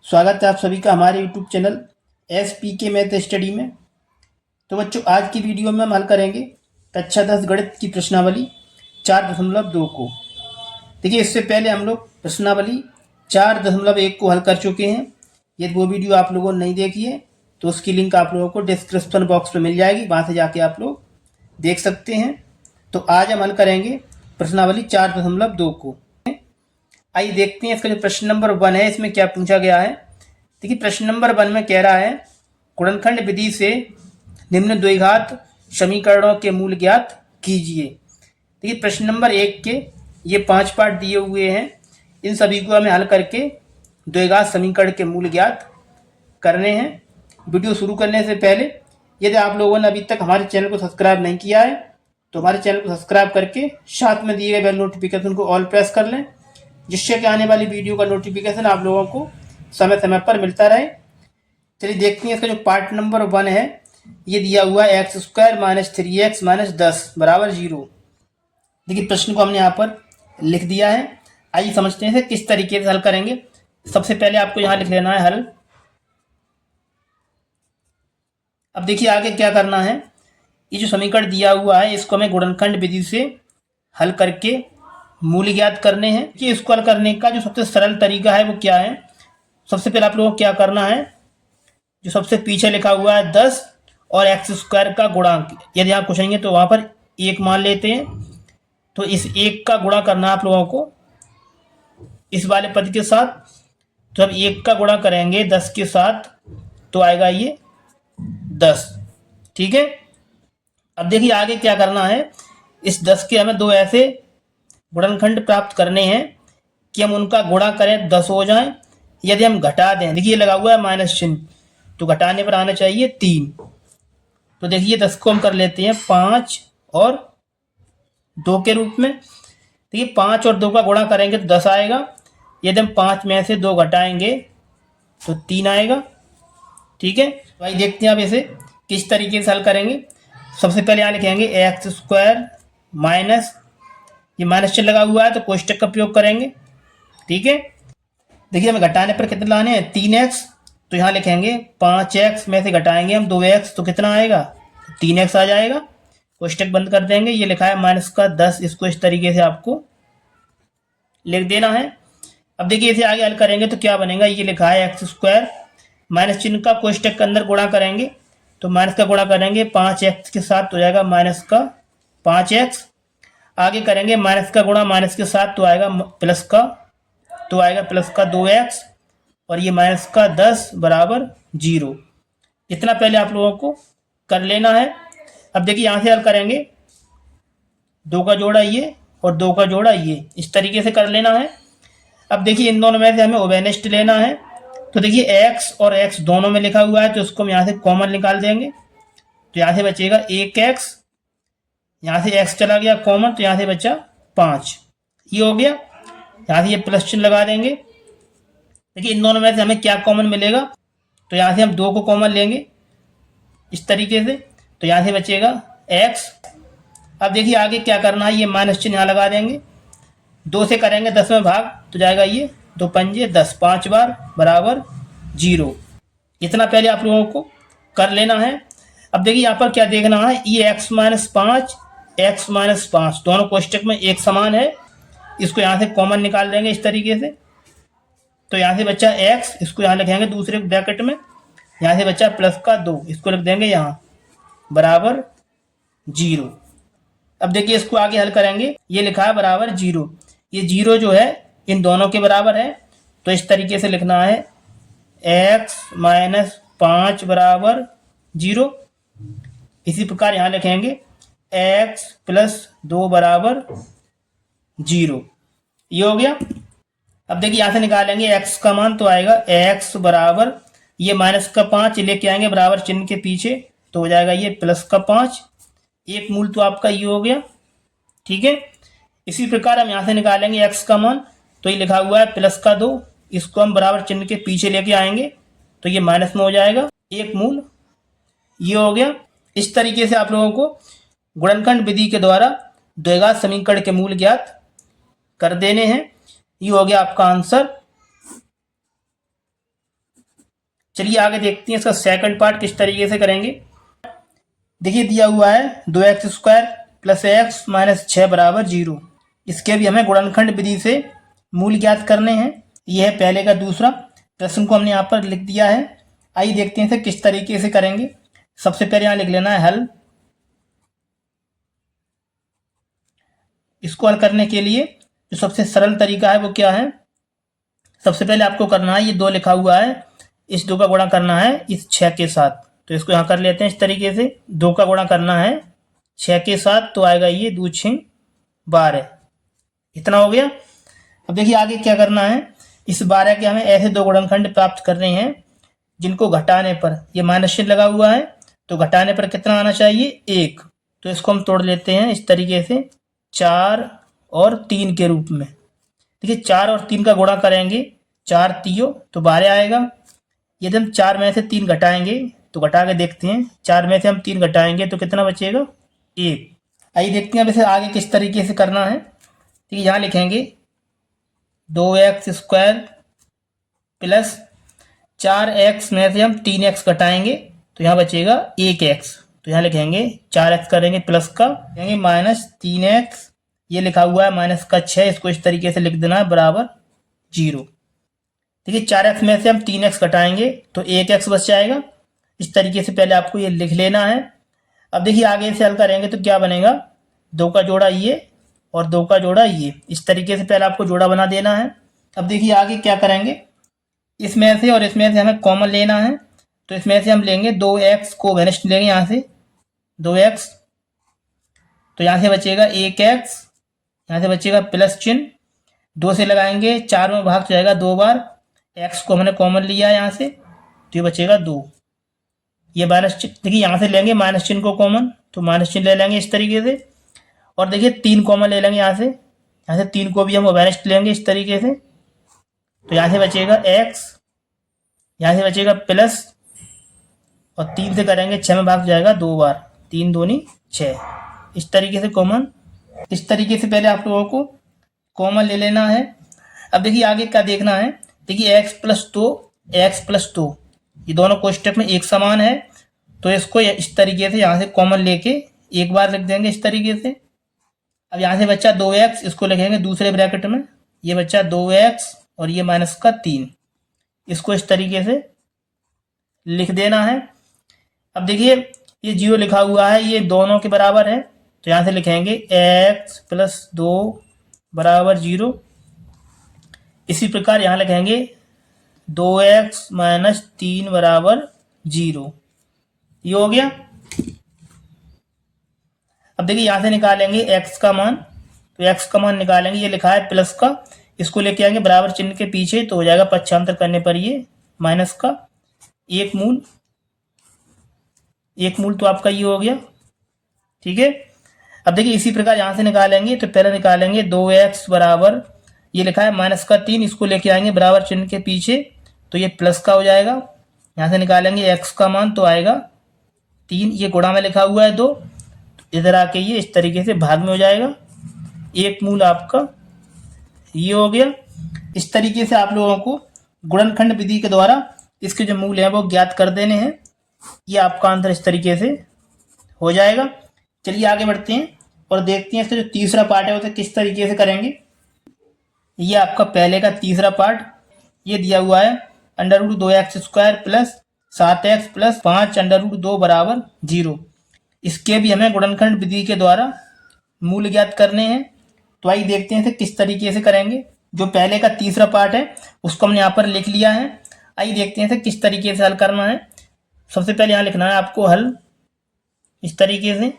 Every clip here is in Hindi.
स्वागत है आप सभी का हमारे YouTube channel SPK math study में। तो बच्चों, आज की वीडियो में हम हल करेंगे कक्षा 10 गणित की प्रश्नावली 4.2 को। देखिए, इससे पहले हम लोग प्रश्नावली 4.1 को हल कर चुके हैं। यदि वो वीडियो आप लोगों ने नहीं देखी है तो उसकी लिंक आप लोगों को डिस्क्रिप्शन बॉक्स में मिल जाएगी, वहाँ से जाके आप लोग देख सकते हैं। तो आज हम हल करेंगे प्रश्नावली 4.2 को। आइए देखते हैं इसका जो प्रश्न नंबर 1 है इसमें क्या पूछा गया है। देखिए, प्रश्न नंबर 1 में कह रहा है गुणनखंड विधि से निम्न द्विघात समीकरणों के मूल ज्ञात कीजिए। देखिए, प्रश्न नंबर 1 के ये 5 पार्ट दिए हुए हैं। इन सभी को हमें हल करके द्विघात समीकरण के मूल ज्ञात करने हैं। वीडियो शुरू करने से पहले यदि आप लोगों ने अभी तक हमारे चैनल को सब्सक्राइब नहीं किया है तो हमारे चैनल को सब्सक्राइब करके साथ में दिए गए बेल नोटिफिकेशन को ऑल प्रेस कर लें, जिससे कि आने वाली वीडियो का नोटिफिकेशन आप लोगों को समय समय पर मिलता रहे। चलिए देखते हैं इसका जो पार्ट नंबर 1 है। ये दिया हुआ है x² - 3x - 10 = 0। देखिए, प्रश्न को हमने यहाँ पर लिख दिया है। आइए समझते हैं किस तरीके से हल करेंगे। सबसे पहले आपको यहाँ लिख लेना है हल। अब देखिए आगे क्या करना है। ये जो समीकरण दिया हुआ है इसको हमें गुणनखंड विधि से हल करके मूल्य ज्ञात करने हैं कि इसको हल करने का जो सबसे सरल तरीका है वो क्या है। सबसे पहले आप लोगों को क्या करना है, जो सबसे पीछे लिखा हुआ है 10 और x² का गुणांक, यदि आप पूछेंगे तो वहां पर 1 मान लेते हैं। तो इस 1 का गुणा करना आप लोगों को इस वाले पद के साथ। तो अब 1 का गुणा करेंगे 10 के साथ तो आएगा ये 10। ठीक है। अब देखिए आगे क्या करना है। इस 10 के हमें दो ऐसे गुणनखंड प्राप्त करने हैं कि हम उनका गुणा करें 10 हो जाए। यदि हम घटा दें, देखिए लगा हुआ है माइनस चिन्ह, तो घटाने पर आना चाहिए 3। तो देखिए 10 को हम कर लेते हैं 5 और 2 के रूप में। देखिए 5 और 2 का गुणा करेंगे तो 10 आएगा। यदि हम 5 में से 2 घटाएंगे तो 3 आएगा। ठीक है। तो आइए देखते हैं अब इसे किस तरीके से हल करेंगे। सबसे पहले यहाँ लिखेंगे x² माइनस, ये माइनस चिन्ह लगा हुआ है तो कोष्टक का प्रयोग करेंगे। ठीक है। देखिए हमें घटाने पर कितने लाने हैं 3x, तो यहाँ लिखेंगे 5x में से घटाएंगे हम 2x तो कितना आएगा 3x आ जाएगा। कोष्टक बंद कर देंगे। ये लिखा है -10, इसको इस तरीके से आपको लिख देना है। अब देखिए इसे आगे हल करेंगे तो क्या बनेगा। ये लिखा है x² माइनस चिन्ह का कोष्टक के अंदर गुणा करेंगे, तो माइनस का गुणा करेंगे 5x के साथ तो जाएगा -5x। आगे करेंगे माइनस का गुणा माइनस के साथ तो आएगा प्लस का 2x और ये -10 = 0। इतना पहले आप लोगों को कर लेना है। अब देखिए यहाँ से हल करेंगे 2 का जोड़ा ये और 2 का जोड़ा ये, इस तरीके से कर लेना है। अब देखिए इन दोनों में से हमें ओवेनिस्ट लेना है। तो देखिए x और x दोनों में लिखा हुआ है तो उसको हम यहाँ से कॉमन निकाल देंगे। तो यहाँ से बचेगा 1x, यहाँ से x चला गया कॉमन तो यहाँ से बचा 5। ये हो गया। यहाँ से ये प्लस चिन्ह लगा देंगे। देखिए इन दोनों में से हमें क्या कॉमन मिलेगा, तो यहाँ से हम 2 को कॉमन लेंगे इस तरीके से, तो यहाँ से बचेगा x। अब देखिए आगे क्या करना है, ये माइनस चिन्ह यहाँ लगा देंगे। 2 से करेंगे 10 में भाग तो जाएगा ये 2 पंजे 10, 5 बार बराबर 0। इतना पहले आप लोगों को कर लेना है। अब देखिए यहाँ पर क्या देखना है, ये x - 5 दोनों कोष्टक में एक समान है। इसको यहाँ से कॉमन निकाल देंगे इस तरीके से। तो यहाँ से बच्चा x, इसको यहाँ लिखेंगे दूसरे ब्रैकेट में। यहाँ से बच्चा प्लस का 2, इसको लिख देंगे यहाँ बराबर 0। अब देखिए इसको आगे हल करेंगे। ये लिखा है बराबर 0, ये 0 जो है इन दोनों के बराबर है। तो इस तरीके से लिखना है x - 5 = 0। इसी प्रकार यहाँ लिखेंगे x + 2 = 0। ये हो गया। अब देखिए यहाँ से निकालेंगे x का मान तो आएगा x बराबर ये -5 लेके आएंगे बराबर चिन्ह के पीछे तो हो जाएगा ये +5। एक मूल तो आपका ये हो गया। ठीक है। इसी प्रकार हम यहाँ से निकालेंगे x का मान, तो ये लिखा हुआ है +2, इसको हम बराबर चिन्ह के पीछे लेके आएंगे तो ये माइनस में हो जाएगा, एक मूल ये हो गया। इस तरीके से आप लोगों को गुणनखंड विधि के द्वारा द्विघात समीकरण के मूल ज्ञात कर देने हैं। ये हो गया आपका आंसर। चलिए आगे देखते हैं इसका सेकंड पार्ट किस तरीके से करेंगे। देखिए दिया हुआ है 2x² प्लस x माइनस 6 बराबर 0। इसके भी हमें गुणनखंड विधि से मूल ज्ञात करने हैं। यह है पहले का दूसरा प्रश्न को हमने यहाँ पर लिख दिया है। आइए देखते हैं इसे किस तरीके से करेंगे। सबसे पहले यहाँ लिख लेना है हल। इसको हल करने के लिए जो सबसे सरल तरीका है वो क्या है, सबसे पहले आपको करना है, ये 2 लिखा हुआ है, इस 2 का गुणा करना है इस 6 के साथ। तो इसको यहाँ कर लेते हैं इस तरीके से, 2 का गुणा करना है 6 के साथ, तो आएगा ये 2 6 12। इतना हो गया। अब देखिए आगे क्या करना है, इस 12 के हमें ऐसे 2 गुणनखंड प्राप्त करने हैं जिनको घटाने पर, ये माइनस चिन्ह लगा हुआ है, तो घटाने पर कितना आना चाहिए 1। तो इसको हम तोड़ लेते हैं इस तरीके से 4 और 3 के रूप में। देखिए 4 और 3 का गुणा करेंगे 4 3 तो 12 आएगा। यदि हम 4 में से 3 घटाएंगे तो घटा के देखते हैं, 4 में से हम 3 घटाएंगे तो कितना बचेगा 1। आइए देखते हैं अब इसे आगे किस तरीके से करना है। ठीक है, यहाँ लिखेंगे 2x² प्लस 4x में से हम 3x घटाएंगे तो यहाँ बचेगा 1x। तो यहाँ लिखेंगे 4x करेंगे प्लस का, लिखेंगे माइनस 3x, ये लिखा हुआ है माइनस का 6, इसको इस तरीके से लिख देना है बराबर 0। देखिए 4x में से हम 3x घटाएंगे तो 1x बच जाएगा। इस तरीके से पहले आपको ये लिख लेना है। अब देखिए आगे से हल करेंगे तो क्या बनेगा, 2 का जोड़ा ये और 2 का जोड़ा ये, इस तरीके से पहले आपको जोड़ा बना देना है। अब देखिए आगे क्या करेंगे, इसमें से और इसमें से हमें कॉमन लेना है, तो इसमें से हम लेंगे 2x को वेनिस्ट लेंगे यहाँ से 2x, तो यहाँ से बचेगा 1x, यहाँ से बचेगा प्लस चिन्ह, 2 से लगाएंगे 4 में भाग जाएगा 2 बार, x को हमने कॉमन लिया है यहाँ से तो ये बचेगा 2। ये माइनस चिन्ह, देखिए यहाँ से लेंगे माइनस चिन्ह को कॉमन, तो माइनस चिन्ह ले लेंगे इस तरीके से, और देखिए 3 कॉमन ले लेंगे यहाँ से 3 को भी हम वेनिस्ट लेंगे इस तरीके से, तो यहाँ से बचेगा x, यहाँ से बचेगा प्लस, और 3 से करेंगे 6 में भाग जाएगा 2 बार, 3 दूनी 6, इस तरीके से कॉमन। इस तरीके से पहले आप लोगों को कॉमन ले लेना है। अब देखिए आगे क्या देखना है, देखिए x प्लस 2 ये दोनों कोष्टक में एक समान है, तो इसको इस तरीके से यहाँ से कॉमन लेके एक बार लिख देंगे इस तरीके से। अब यहाँ से बच्चा 2x, इसको लिखेंगे दूसरे ब्रैकेट में, ये बच्चा 2x और ये माइनस का 3, इसको इस तरीके से लिख देना है। अब देखिए ये 0 लिखा हुआ है, ये दोनों के बराबर है, तो यहाँ से लिखेंगे x प्लस 2 बराबर 0। इसी प्रकार यहाँ लिखेंगे 2x माइनस 3 बराबर 0। ये हो गया। अब देखिए यहाँ से निकालेंगे x का मान, तो x का मान निकालेंगे, ये लिखा है प्लस का, इसको लेके आएंगे बराबर चिन्ह के पीछे, तो हो जाएगा पक्षांतर करने पर ये माइनस का 1 मूल, तो आपका ये हो गया। ठीक है, अब देखिए इसी प्रकार यहाँ से निकालेंगे, तो पहले निकालेंगे 2x बराबर, ये लिखा है माइनस का 3, इसको लेके आएंगे बराबर चिन्ह के पीछे, तो ये प्लस का हो जाएगा। यहाँ से निकालेंगे x का मान, तो आएगा 3, ये गुणा में लिखा हुआ है 2, इधर आके ये इस तरीके से भाग में हो जाएगा, 1 मूल आपका ये हो गया। इस तरीके से आप लोगों को गुणनखंड विधि के द्वारा इसके जो मूल हैं वो ज्ञात कर देने हैं। ये आपका आंसर इस तरीके से हो जाएगा। चलिए आगे बढ़ते हैं और देखते हैं इसका जो तीसरा पार्ट है उसे किस तरीके से करेंगे। ये आपका पहले का तीसरा पार्ट, ये दिया हुआ है √2x² प्लस 7x प्लस 5 √2 बराबर 0। इसके भी हमें गुणनखंड विधि के द्वारा मूल ज्ञात करने हैं। तो आइए देखते हैं इसे किस तरीके से करेंगे। जो पहले का तीसरा पार्ट है उसको हमने यहाँ पर लिख लिया है। आइए देखते हैं इसे किस तरीके से हल करना है। सबसे पहले यहाँ लिखना है आपको हल इस तरीके से।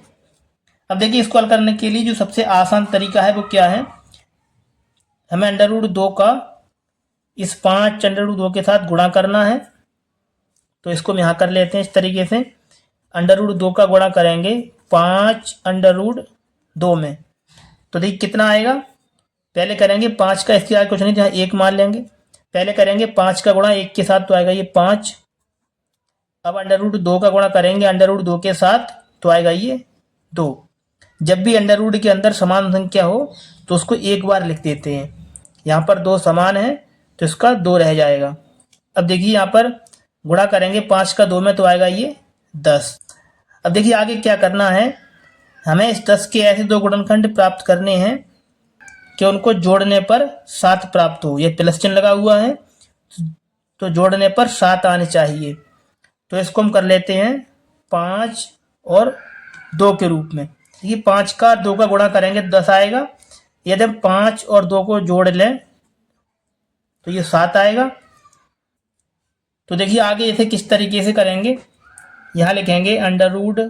अब देखिए इसको हल करने के लिए जो सबसे आसान तरीका है वो क्या है, हमें √2 का इस 5 √2 के साथ गुणा करना है। तो इसको हम यहाँ कर लेते हैं इस तरीके से, √2 का गुणा करेंगे 5 √2 में, तो देखिए कितना आएगा। पहले करेंगे 5 का, इसके आगे कुछ नहीं, जहाँ 1 मान लेंगे। पहले करेंगे 5 का गुणा 1 के साथ, तो आएगा ये 5। अब √2 का गुणा करेंगे √2 के साथ, तो आएगा ये 2। जब भी √ के अंदर समान संख्या हो तो उसको एक बार लिख देते हैं। यहाँ पर 2 समान है तो इसका 2 रह जाएगा। अब देखिए यहाँ पर गुणा करेंगे 5 का 2 में तो आएगा ये 10। अब देखिए आगे क्या करना है, हमें इस 10 के ऐसे दो गुणनखंड प्राप्त करने हैं कि उनको जोड़ने पर 7 प्राप्त हो। ये प्लस चिन्ह लगा हुआ है तो जोड़ने पर 7 आने चाहिए। तो इसको हम कर लेते हैं 5 और 2 के रूप में। देखिए 5 का 2 का गुणा करेंगे 10 आएगा। यदि हम 5 और 2 को जोड़ लें तो ये 7 आएगा। तो देखिए आगे इसे किस तरीके से करेंगे, यहाँ लिखेंगे अंडर रूट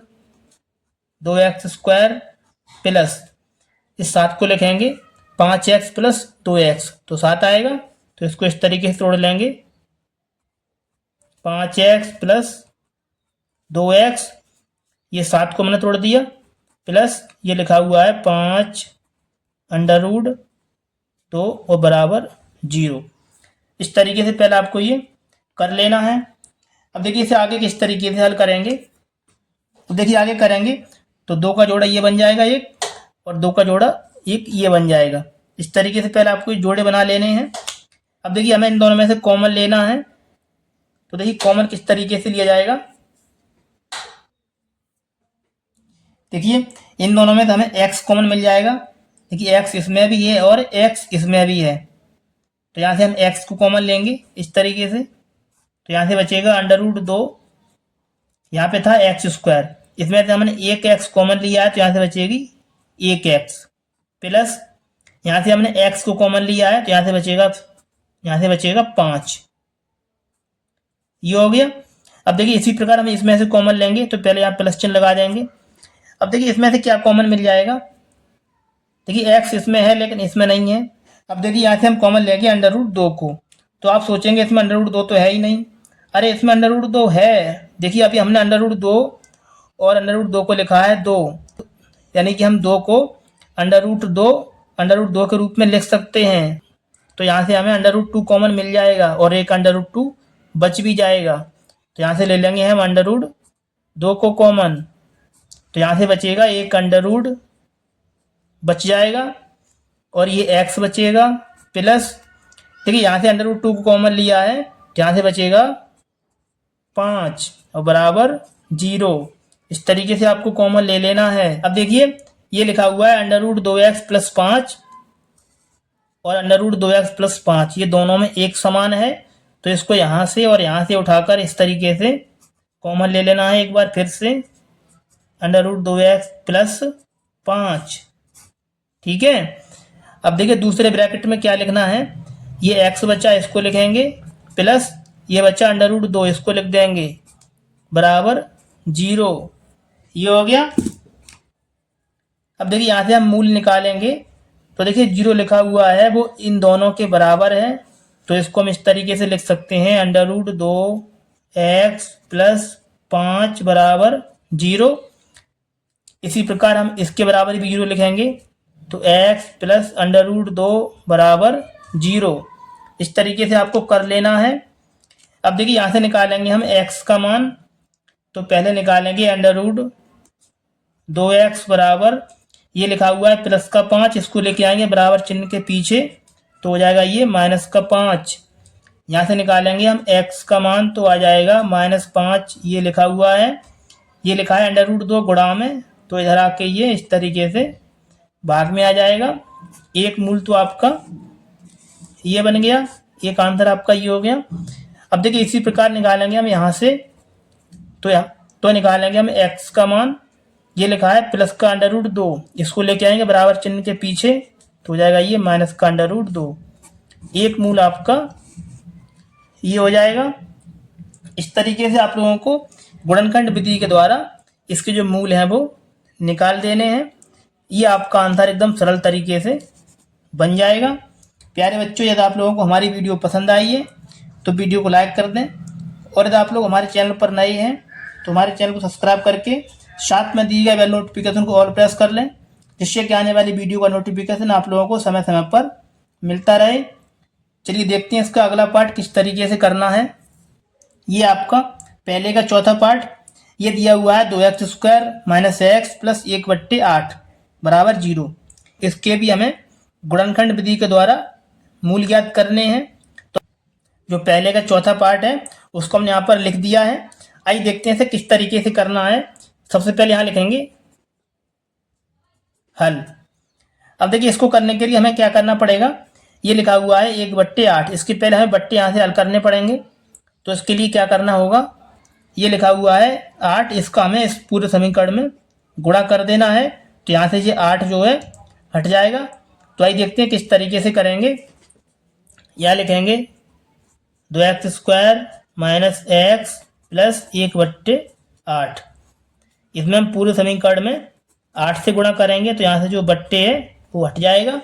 2x² प्लस इस 7 को लिखेंगे 5x प्लस 2x तो 7 आएगा। तो इसको इस तरीके से तोड़ लेंगे 5x प्लस 2x, ये 7 को मैंने तोड़ दिया, प्लस ये लिखा हुआ है 5 अंडर रूट 2 और बराबर 0। इस तरीके से पहले आपको ये कर लेना है। अब देखिए इसे आगे किस तरीके से हल करेंगे, तो देखिए आगे करेंगे तो 2 का जोड़ा ये बन जाएगा एक, और 2 का जोड़ा एक ये बन जाएगा। इस तरीके से पहले आपको जोड़े बना लेने हैं। अब देखिए हमें इन दोनों में से कॉमन लेना है, तो देखिए कॉमन किस तरीके से लिया जाएगा। देखिए इन दोनों में तो हमें x कॉमन मिल जाएगा। देखिए x इसमें भी है और x इसमें भी है, तो यहाँ से हम x को कॉमन लेंगे इस तरीके से। तो यहाँ से बचेगा अंडर रूट 2, यहाँ पे था x², इसमें से हमने एक x कॉमन लिया है तो यहाँ से बचेगी 1x, प्लस यहाँ से हमने x को कॉमन लिया है तो यहाँ से बचेगा 5। ये हो गया। अब देखिए इसी प्रकार हम इसमें से कॉमन लेंगे तो पहले यहाँ प्लस चिन्ह लगा देंगे। अब देखिए इसमें से क्या कॉमन मिल जाएगा, देखिए x इसमें है लेकिन इसमें नहीं है। अब देखिए यहाँ से हम कॉमन लेंगे अंडर रूट 2 को, तो आप सोचेंगे इसमें अंडर रूट 2 तो है ही नहीं। अरे इसमें अंडर रूट 2 है। देखिए अभी हमने अंडर रूट 2 और अंडर रूट 2 को लिखा है 2, यानी कि हम 2 को अंडर रूट 2 के रूप में लिख सकते हैं। तो यहाँ से हमें अंडर रूट 2 कॉमन मिल जाएगा और एक अंडर रूट 2 बच भी जाएगा। तो यहाँ से ले लेंगे हम अंडर रूट 2 को कॉमन, तो यहाँ से बचेगा एक अंडर रूट बच जाएगा और ये x बचेगा, प्लस देखिए यहाँ से अंडर रूट 2 को कॉमन लिया है तो यहाँ से बचेगा 5 और बराबर 0। इस तरीके से आपको कॉमन ले लेना है। अब देखिए ये लिखा हुआ है अंडर रूट 2x प्लस 5 और अंडर रूट 2x प्लस 5, ये दोनों में एक समान है, तो इसको यहाँ से और यहाँ से उठाकर इस तरीके से कॉमन ले लेना है एक बार फिर से, अंडर रूट 2x प्लस 5। ठीक है। अब देखिए दूसरे ब्रैकेट में क्या लिखना है, ये x बचा इसको लिखेंगे, प्लस ये बचा अंडर रूट 2 इसको लिख देंगे, बराबर 0। ये हो गया। अब देखिए यहाँ से हम मूल निकालेंगे तो देखिए 0 लिखा हुआ है वो इन दोनों के बराबर है, तो इसको हम इस तरीके से लिख सकते हैं अंडर रूट 2x प्लस 5 बराबर 0। इसी प्रकार हम इसके बराबर भी 0 लिखेंगे, तो x प्लस अंडर रूट 2 बराबर 0। इस तरीके से आपको कर लेना है। अब देखिए यहाँ से निकालेंगे हम x का मान, तो पहले निकालेंगे अंडर रूट 2x बराबर, ये लिखा हुआ है प्लस का 5, इसको लेके आएंगे बराबर चिन्ह के पीछे तो हो जाएगा ये माइनस का 5। यहाँ से निकालेंगे हम x का मान तो आ जाएगा -5, ये लिखा हुआ है, ये लिखा है अंडर रूट 2 गुणा में, तो इधर आके ये इस तरीके से भाग में आ जाएगा। एक मूल तो आपका ये बन गया, एक आंसर आपका ये हो गया। अब देखिए इसी प्रकार निकालेंगे हम यहाँ से, तो निकालेंगे हम x का मान, ये लिखा है प्लस का अंडर रूट 2, इसको लेके आएंगे बराबर चिन्ह के पीछे तो हो जाएगा ये माइनस का अंडर रूट 2। एक मूल आपका ये हो जाएगा। इस तरीके से आप लोगों को गुणनखंड विधि के द्वारा इसके जो मूल हैं वो निकाल देने हैं। ये आपका आंसर एकदम सरल तरीके से बन जाएगा। प्यारे बच्चों, यदि आप लोगों को हमारी वीडियो पसंद आई है तो वीडियो को लाइक कर दें, और यदि आप लोग हमारे चैनल पर नए हैं तो हमारे चैनल को सब्सक्राइब करके साथ में दिए गए बेल नोटिफिकेशन को ऑल प्रेस कर लें, जिससे कि आने वाली वीडियो का नोटिफिकेशन आप लोगों को समय समय पर मिलता रहे। चलिए देखते हैं इसका अगला पार्ट किस तरीके से करना है। ये आपका पहले का चौथा पार्ट, ये दिया हुआ है 2x² माइनस x प्लस 1/8 बराबर 0। इसके भी हमें गुणनखंड विधि के द्वारा मूल ज्ञात करने हैं। जो पहले का चौथा पार्ट है उसको हमने यहाँ पर लिख दिया है। आइए देखते हैं इसे किस तरीके से करना है। सबसे पहले यहाँ लिखेंगे हल। अब देखिए इसको करने के लिए हमें क्या करना पड़ेगा, ये लिखा हुआ है 1/8, इसके पहले हमें बट्टे यहाँ से हल करने पड़ेंगे। तो इसके लिए क्या करना होगा, ये लिखा हुआ है 8, इसका हमें इस पूरे समीकरण में गुणा कर देना है। तो यहाँ से ये 8 जो है हट जाएगा। तो आइए देखते हैं किस तरीके से करेंगे। यहाँ लिखेंगे 2x² माइनस x प्लस 1/8। इसमें हम पूरे समीकरण में 8 से गुणा करेंगे तो यहाँ से जो बट्टे है वो हट जाएगा।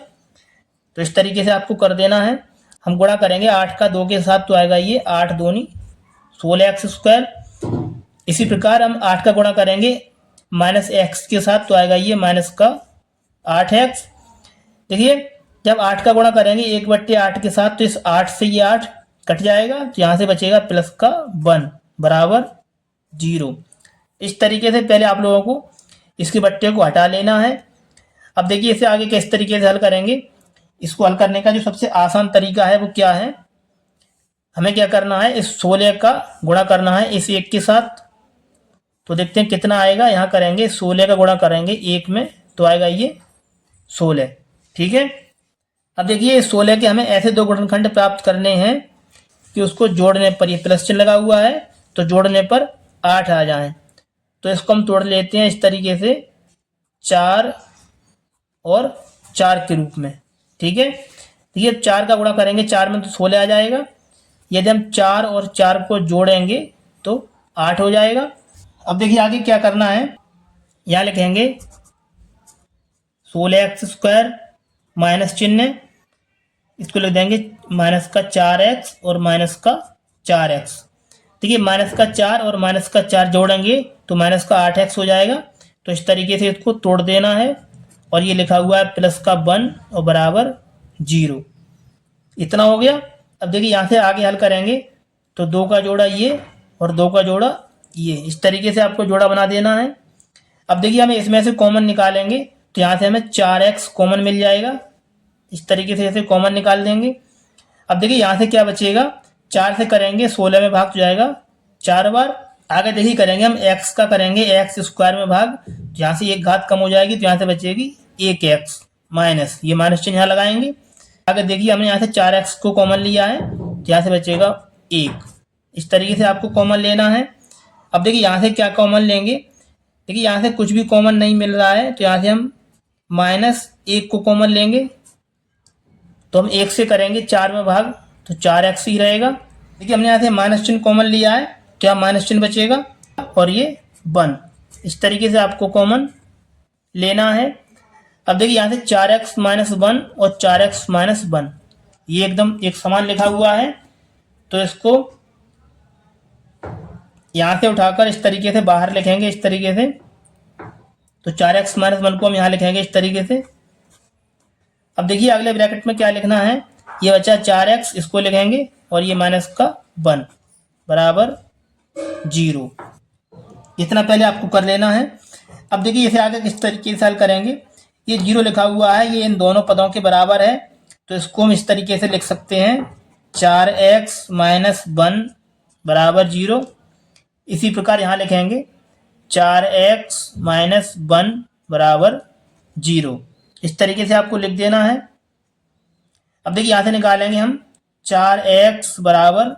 तो इस तरीके से आपको कर देना है। हम गुणा करेंगे 8 का 2 के साथ, तो आएगा ये 8 दूनी 16x²। इसी प्रकार हम 8 का गुणा करेंगे माइनस x के साथ, तो आएगा ये माइनस का 8x। देखिए जब 8 का गुणा करेंगे 1/8 के साथ, तो इस 8 से ये 8 कट जाएगा, तो यहाँ से बचेगा प्लस का 1 बराबर 0। इस तरीके से पहले आप लोगों को इसके बट्टे को हटा लेना है। अब देखिए इसे आगे किस तरीके से हल करेंगे। इसको हल करने का जो सबसे आसान तरीका है वो क्या है, हमें क्या करना है, इस 16 का गुणा करना है इस 1 के साथ। तो देखते हैं कितना आएगा। यहाँ करेंगे 16 का गुणा करेंगे 1 में, तो आएगा ये 16। ठीक है। अब देखिए 16 के हमें ऐसे दो गुणनखंड प्राप्त करने हैं कि उसको जोड़ने पर, ये प्लस चिन्ह लगा हुआ है तो जोड़ने पर 8 आ जाए। तो इसको हम तोड़ लेते हैं इस तरीके से 4 और 4 के रूप में। ठीक है। तो ये 4 का गुणा करेंगे 4 में तो 16 आ जाएगा। यदि हम 4 और 4 को जोड़ेंगे तो 8 हो जाएगा। अब देखिए आगे क्या करना है। यहाँ लिखेंगे 16x² माइनस चिन्ह, इसको लिख देंगे माइनस का 4x और माइनस का 4x। देखिए माइनस का 4 और माइनस का 4 जोड़ेंगे तो माइनस का 8x हो जाएगा। तो इस तरीके से इसको तोड़ देना है। और ये लिखा हुआ है प्लस का 1 और बराबर 0। इतना हो गया। अब देखिए यहाँ से आगे हल करेंगे तो 2 का जोड़ा ये और 2 का जोड़ा ये, इस तरीके से आपको जोड़ा बना देना है। अब देखिए हमें इसमें से कॉमन निकालेंगे तो यहाँ से हमें 4x कॉमन मिल जाएगा। इस तरीके से ऐसे कॉमन निकाल देंगे। अब देखिए यहाँ से क्या बचेगा, 4 से करेंगे 16 में भाग हो जाएगा 4 बार। आगे देखिए करेंगे हम x का करेंगे x² में भाग, यहाँ से एक घात कम हो जाएगी तो यहाँ से बचेगी 1x माइनस, ये माइनस चिन्ह यहाँ लगाएंगे। आगे देखिए हमने यहाँ से 4x को कॉमन लिया है तो यहाँ से बचेगा 1। इस तरीके से आपको कॉमन लेना है। अब देखिए यहाँ से क्या कॉमन लेंगे, देखिए यहाँ से कुछ भी कॉमन नहीं मिल रहा है तो यहाँ से हम -1 को कॉमन लेंगे। तो हम 1 से करेंगे 4 में भाग तो 4x ही रहेगा। देखिए हमने यहाँ से माइनस चिन्ह कॉमन लिया है तो यहाँ माइनस चिन्ह बचेगा और ये 1। इस तरीके से आपको कॉमन लेना है। अब देखिए यहाँ से 4x - 1 और 4x - 1 ये एकदम एक समान लिखा हुआ है। तो इसको यहाँ से उठाकर इस तरीके से बाहर लिखेंगे, इस तरीके से। तो 4x - 1 को हम यहाँ लिखेंगे इस तरीके से। अब देखिए अगले ब्रैकेट में क्या लिखना है, ये बचा 4x, इसको लिखेंगे और ये माइनस का 1 बराबर 0। इतना पहले आपको कर लेना है। अब देखिए इसे आगे किस तरीके से हल करेंगे। ये 0 लिखा हुआ है, ये इन दोनों पदों के बराबर है तो इसको हम इस तरीके से लिख सकते हैं 4x - 1 बराबर 0। इसी प्रकार यहाँ लिखेंगे 4x - 1 बराबर 0। इस तरीके से आपको लिख देना है। अब देखिए यहाँ से निकालेंगे हम 4x बराबर,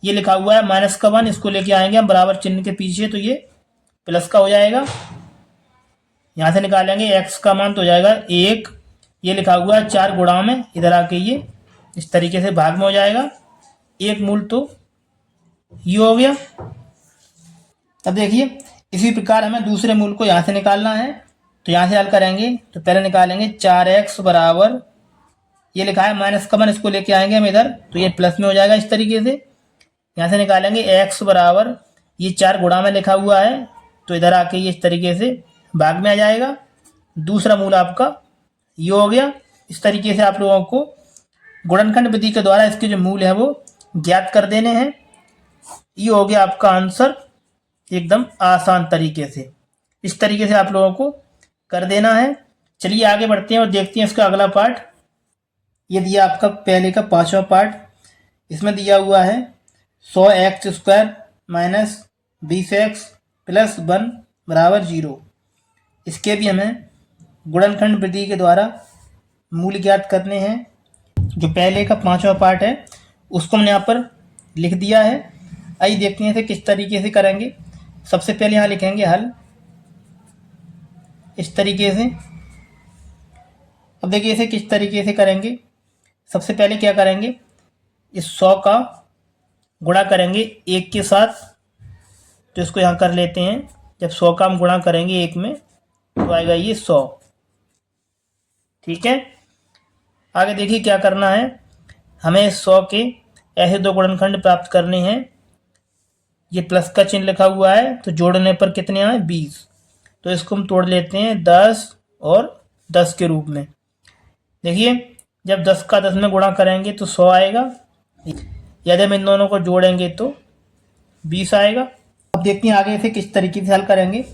ये लिखा हुआ है माइनस का 1, इसको लेके आएंगे हम बराबर चिन्ह के पीछे तो ये प्लस का हो जाएगा। यहाँ से निकालेंगे x का मान तो हो जाएगा 1, ये लिखा हुआ है 4 गुणा में, इधर आके ये इस तरीके से भाग में हो जाएगा 1 मूल, तो ये हो गया। अब देखिए इसी प्रकार हमें दूसरे मूल को यहाँ से निकालना है। तो यहाँ से हल करेंगे तो पहले निकालेंगे 4x बराबर, ये लिखा है माइनस का 1, इसको लेके आएंगे हम इधर तो ये प्लस में हो जाएगा इस तरीके से। यहाँ से निकालेंगे x बराबर, ये 4 गुणा में लिखा हुआ है तो इधर आके ये इस तरीके से भाग में आ जाएगा। दूसरा मूल आपका ये हो गया। इस तरीके से आप लोगों को गुणनखंड विधि के द्वारा इसके जो मूल है वो ज्ञात कर देने हैं। ये हो गया आपका आंसर एकदम आसान तरीके से। इस तरीके से आप लोगों को कर देना है। चलिए आगे बढ़ते हैं और देखते हैं इसका अगला पार्ट। ये दिया आपका पहले का 5वां पार्ट। इसमें दिया हुआ है 100x² माइनस 20x प्लस 1 बराबर 0। इसके भी हमें गुणनखंड विधि के द्वारा मूल ज्ञात करने हैं। जो पहले का 5वां पार्ट है उसको हमने यहाँ पर लिख दिया है। आइए देखते हैं इसे किस तरीके से करेंगे। सबसे पहले यहाँ लिखेंगे हल इस तरीके से। अब देखिए इसे किस तरीके से करेंगे। सबसे पहले क्या करेंगे, इस 100 का गुणा करेंगे 1 के साथ, तो इसको यहाँ कर लेते हैं। जब 100 का हम गुणा करेंगे 1 में तो आएगा ये 100। ठीक है, आगे देखिए क्या करना है। हमें 100 के ऐसे दो गुणनखंड प्राप्त करने हैं। ये प्लस का चिन्ह लिखा हुआ है तो जोड़ने पर कितने आए 20, तो इसको हम तोड़ लेते हैं 10 और 10 के रूप में। देखिए जब 10 का 10 में गुणा करेंगे तो 100 आएगा, यदि हम इन दोनों को जोड़ेंगे तो 20 आएगा। अब देखते हैं आगे इसे किस तरीके से हल करेंगे।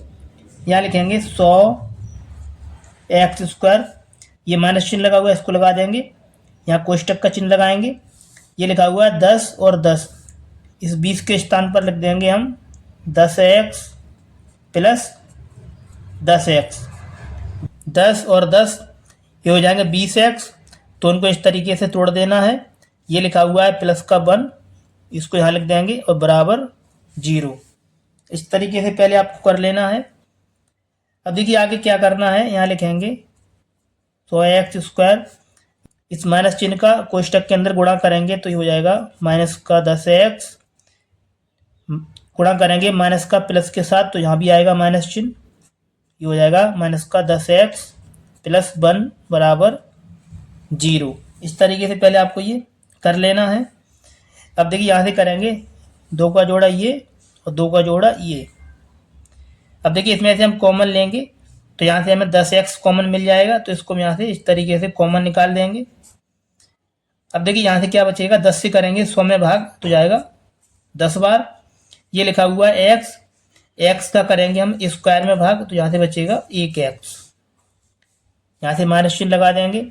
यहाँ लिखेंगे 100x², ये माइनस चिन्ह लगा हुआ है इसको लगा देंगे, यहाँ कोष्टक का चिन्ह लगाएंगे। ये लिखा हुआ है 10 और 10, इस 20 के स्थान पर लिख देंगे हम 10x प्लस 10x। 10 और 10 ये हो जाएंगे 20x, तो उनको इस तरीके से तोड़ देना है। ये लिखा हुआ है प्लस का 1, इसको यहाँ लिख देंगे और बराबर 0। इस तरीके से पहले आपको कर लेना है। अब देखिए आगे क्या करना है। यहाँ लिखेंगे 100x², इस माइनस चिन्ह का कोष्टक के अंदर गुणा करेंगे तो ये हो जाएगा माइनस का 10x, गुणा करेंगे माइनस का प्लस के साथ तो यहाँ भी आएगा माइनस चिन्ह, ये हो जाएगा माइनस का 10x प्लस 1 बराबर 0। इस तरीके से पहले आपको ये कर लेना है। अब देखिए यहाँ से करेंगे 2 का जोड़ा ये और 2 का जोड़ा ये। अब देखिए इसमें से हम कॉमन लेंगे तो यहाँ से हमें 10x कॉमन मिल जाएगा, तो इसको हम यहाँ से इस तरीके से कॉमन निकाल देंगे। अब देखिए यहाँ से क्या बचेगा, 10 से करेंगे 100 में भाग तो जाएगा 10 बार। ये लिखा हुआ है x का करेंगे हम स्क्वायर में भाग तो यहाँ से बचेगा 1x। यहाँ से माइनस चिन्ह लगा देंगे।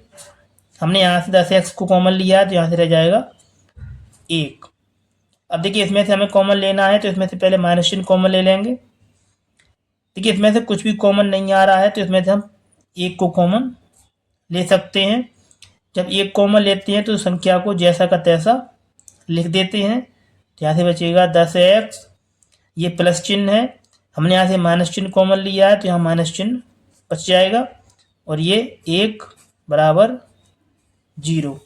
हमने यहाँ से 10x को कॉमन लिया है तो यहाँ से रह जाएगा 1। अब देखिए इसमें से हमें कॉमन लेना है तो इसमें से पहले माइनस चिन्ह कॉमन ले लेंगे। देखिए इसमें से कुछ भी कॉमन नहीं आ रहा है तो इसमें से हम 1 को कॉमन ले सकते हैं। जब 1 कॉमन लेते हैं तो संख्या को जैसा का तैसा लिख देते हैं। तो यहाँ से बचेगा 10x, ये प्लस चिन्ह है, हमने यहाँ से माइनस चिन्ह कॉमन लिया है तो यहाँ माइनस चिन्ह बच जाएगा और ये 1 बराबर 0।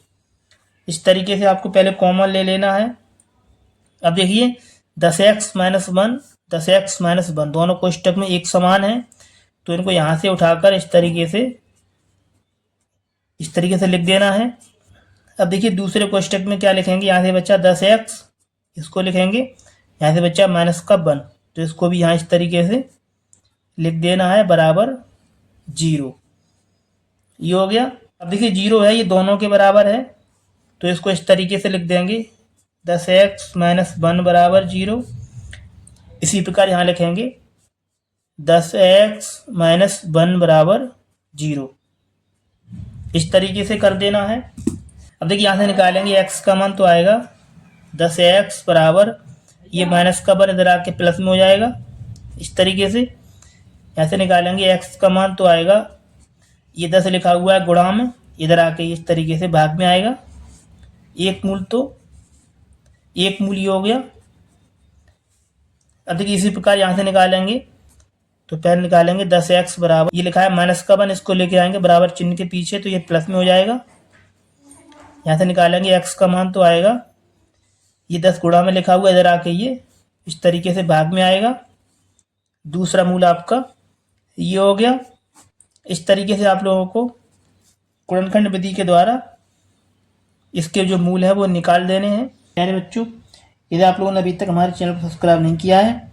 इस तरीके से आपको पहले कॉमन ले लेना है। अब देखिए 10x माइनस 1, 10x माइनस 1 दोनों कोष्टक में एक समान है, तो इनको यहाँ से उठाकर इस तरीके से लिख देना है। अब देखिए दूसरे कोष्टक में क्या लिखेंगे, यहाँ से बच्चा 10x, इसको लिखेंगे, यहाँ से बच्चा माइनस का 1, तो इसको भी यहाँ इस तरीके से लिख देना है बराबर 0। ये हो गया। अब देखिए 0 है, ये दोनों के बराबर है तो इसको इस तरीके से लिख देंगे 10x माइनस 1 बराबर 0। इसी प्रकार यहाँ लिखेंगे 10x माइनस 1 बराबर 0। इस तरीके से कर देना है। अब देखिए यहाँ से निकालेंगे x का मान तो आएगा 10x बराबर, ये माइनस का 1 इधर आके प्लस में हो जाएगा। इस तरीके से यहाँ से निकालेंगे x का मान तो आएगा, ये 10 लिखा हुआ है गुणा में, इधर आके इस तरीके से भाग में आएगा। एक मूल तो एक मूल ये हो गया। अब देखिए इसी प्रकार यहाँ से निकालेंगे तो पहले निकालेंगे 10x बराबर, ये लिखा है माइनस का 1, इसको लेके आएंगे बराबर चिन्ह के पीछे तो ये प्लस में हो जाएगा। यहाँ से निकालेंगे x का मान तो आएगा, ये 10 गुणा में लिखा हुआ इधर आके ये इस तरीके से भाग में आएगा। दूसरा मूल आपका ये हो गया। इस तरीके से आप लोगों को गुणनखंड विधि के द्वारा इसके जो मूल है वो निकाल देने हैं। प्यारे बच्चों, यदि आप लोगों ने अभी तक हमारे चैनल को सब्सक्राइब नहीं किया है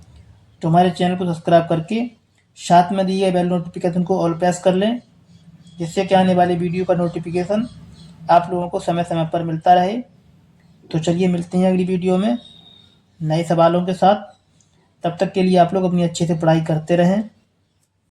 तो हमारे चैनल को सब्सक्राइब करके साथ में दिए गए बेल नोटिफिकेशन को ऑल प्रेस कर लें, जिससे कि आने वाले वीडियो का नोटिफिकेशन आप लोगों को समय समय पर मिलता रहे। तो चलिए मिलते हैं अगली वीडियो में नए सवालों के साथ। तब तक के लिए आप लोग अपनी अच्छे से पढ़ाई करते रहें।